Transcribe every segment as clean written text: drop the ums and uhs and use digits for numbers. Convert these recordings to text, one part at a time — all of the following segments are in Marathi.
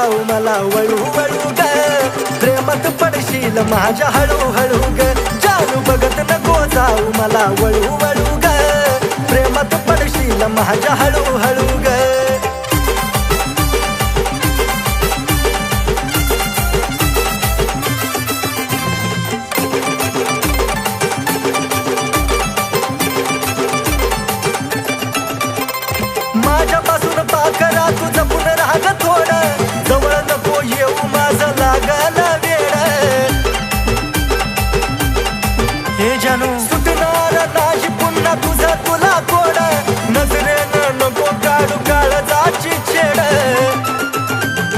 जाऊ मला वळू वळू ग प्रेमात पडशील माझ्या हळू हळू ग जानू बघत नको जाऊ मला वळू वळू ग प्रेमात पडशील माझ्या हळू हळू ग माझ्यापासून पाकरा तू जपून राहा ग थोडं जवळ नको येऊ माझं लागल वेड हे जानू सुटणार नाही पुन्हा तुझं तुला कोड नजरेनं नको काढू काळजाची छेड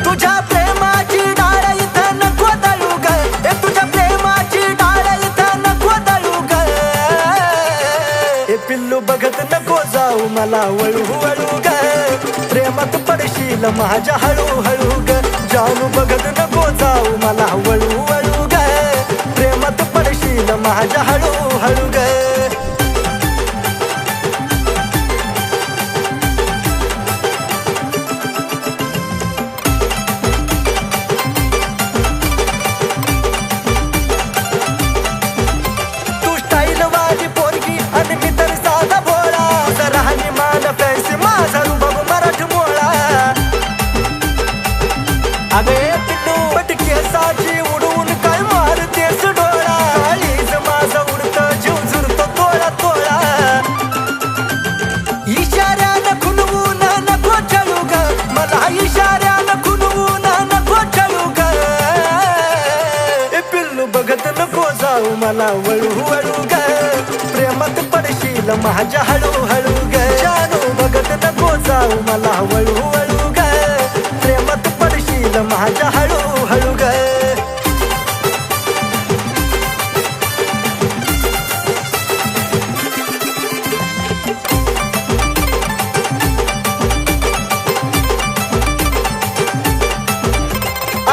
तुझ्या प्रेमाची डाळ इथं नको दळू ग तुझ्या प्रेमाची डाळ इथं नको दळू ग हे पिल्लू बघत नको जाऊ मला वळू वळू ग प्रेमात पडशील माझ्या हळू हळू ग जानू बघत नको जाऊ मला वळू वळू ग प्रेमात पडशील माझ्या हळू हळू ग तू स्टाईल वाली पोरगी आणि मी तर साधा भोळा जरा मान फॅन्सी माझा रुबाब मराठमोळा अगे पिल्लू पटकेसाची उडवून काय मारतेस डोळा आलीच माझा उडतं जीव झुरतो तोळा तोळा इशाऱ्यानं खुनवून नको चळू ग मला इशाऱ्यानं खुनवून नको चळू ग ए पिल्लू बघत नको जाऊ मला वळू वळू ग प्रेमात पडशील माझ्या हळू हळू ग जानू बघत नको जाऊ मला वळू वळू ग प्रेमात पडशील माझ्या हळू हळू ग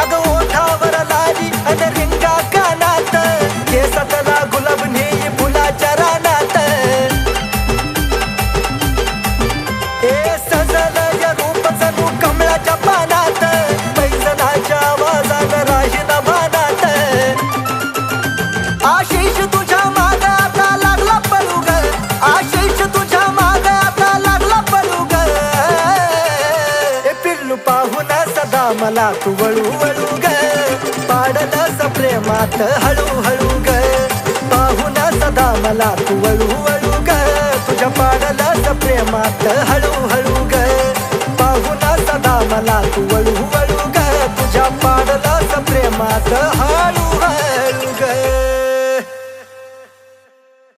अगं ओठावर लाली आणि रिंगा कानात केसातला गुलाब नेई फुलाच्या रानात ए सजल या रूप जणू कमळाच्या पानात पैजनाच्या आवाजानं राहील भानात आशिष तुझ्या माग आता लागला पळू ग आशिष तुझ्या माग आता लागला पळू ग ए पिल्लू पाहून सदा मला तू वळू वळू ग पाडलंस प्रेमात हळू हळू ग पाहून सदा मला तू वळू वळू ग तुझ्या पाडलंस प्रेमात हळू हळू ग पाहून सदा मला तू वळू वळू ग तुझ्या पाडलंस प्रेमात हळू